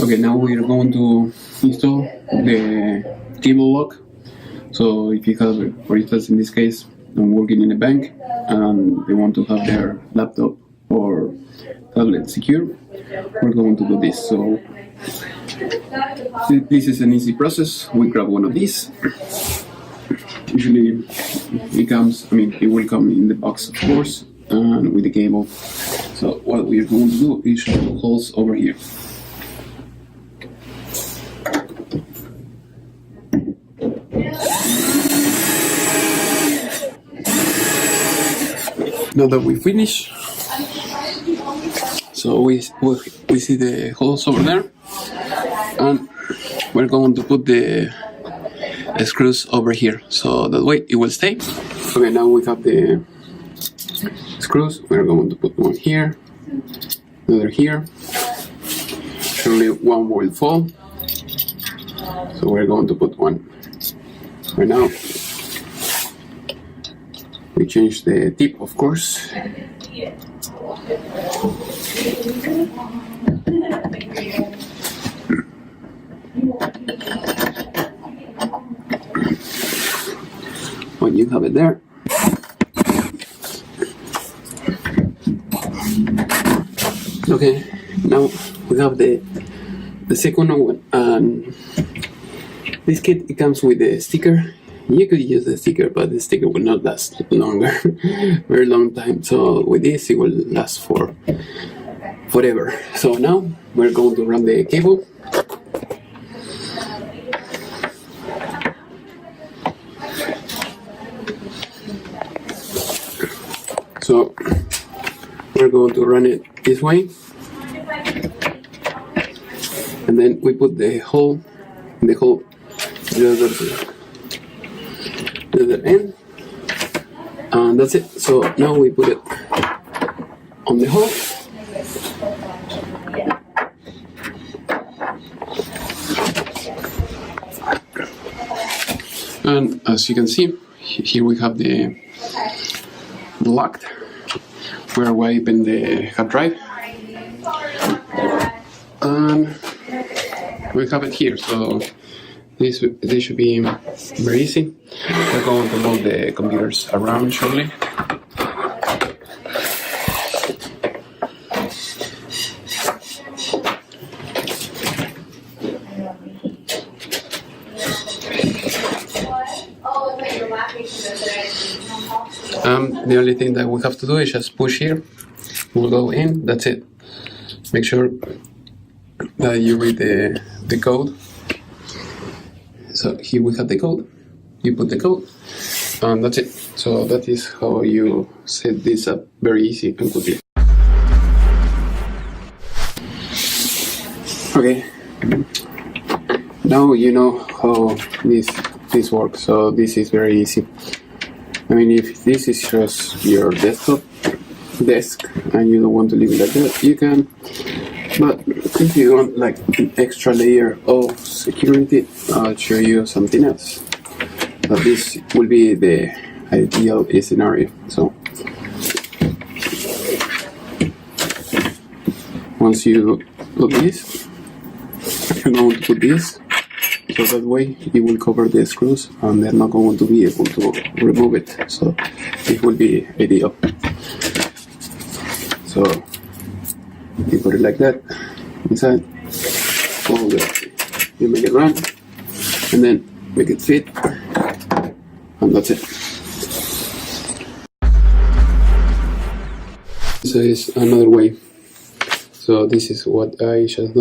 Okay, now we are going to install the cable lock. So if you have, for instance, in this case, I'm working in a bank and they want to have their laptop or tablet secure, we're going to do this. So this is an easy process. We grab one of these. Usually it will come in the box, of course, and with the cable. So what we are going to do is show holes over here. Now that we finish, so we see the holes over there, and we're going to put the screws over here, so that way it will stay. Okay, now we have the screws. We're going to put one here, another here. Surely one will fall, so we're going to put one right now. We change the tip, of course. When you have it there. Okay, now we have the second one, and this kit, it comes with a sticker. You could use the sticker, but the sticker will not last longer, very long time. So with this, it will last for forever. So now we're going to run the cable. So we're going to run it this way, and then we put the hole in the hole. The other end, and that's it. So now we put it on the hole, and as you can see, here we have the locked. We're wiping the hard drive, and we have it here. So this should be very easy. We're going to move the computers around shortly. The only thing that we have to do is just push here. We'll go in. That's it. Make sure that you read the code. So here we have the code. You put the code, and that's it. So that is how you set this up very easy and quickly. Okay, now you know how this works. So this is very easy. I mean, if this is just your desk and you don't want to leave it like that, you can. But if you want like an extra layer of security, I'll show you something else. But this will be the ideal scenario. So once you put this, you're going to put this, so that way it will cover the screws and they're not going to be able to remove it. So it will be ideal. So you put it like that inside, you make it run, and then make it fit, and that's it. So is another way. So this is what I just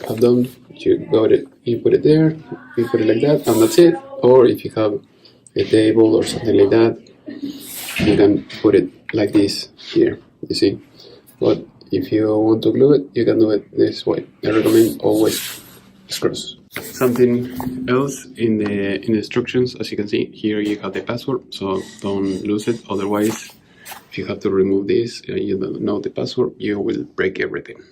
have done. You got it, you put it there, you put it like that, and that's it. Or if you have a table or something like that, you can put it like this here, you see. But if you want to glue it, you can do it this way. I recommend always screws. Something else in the instructions, as you can see, here you have the password, so don't lose it. Otherwise, if you have to remove this and you don't know the password, you will break everything.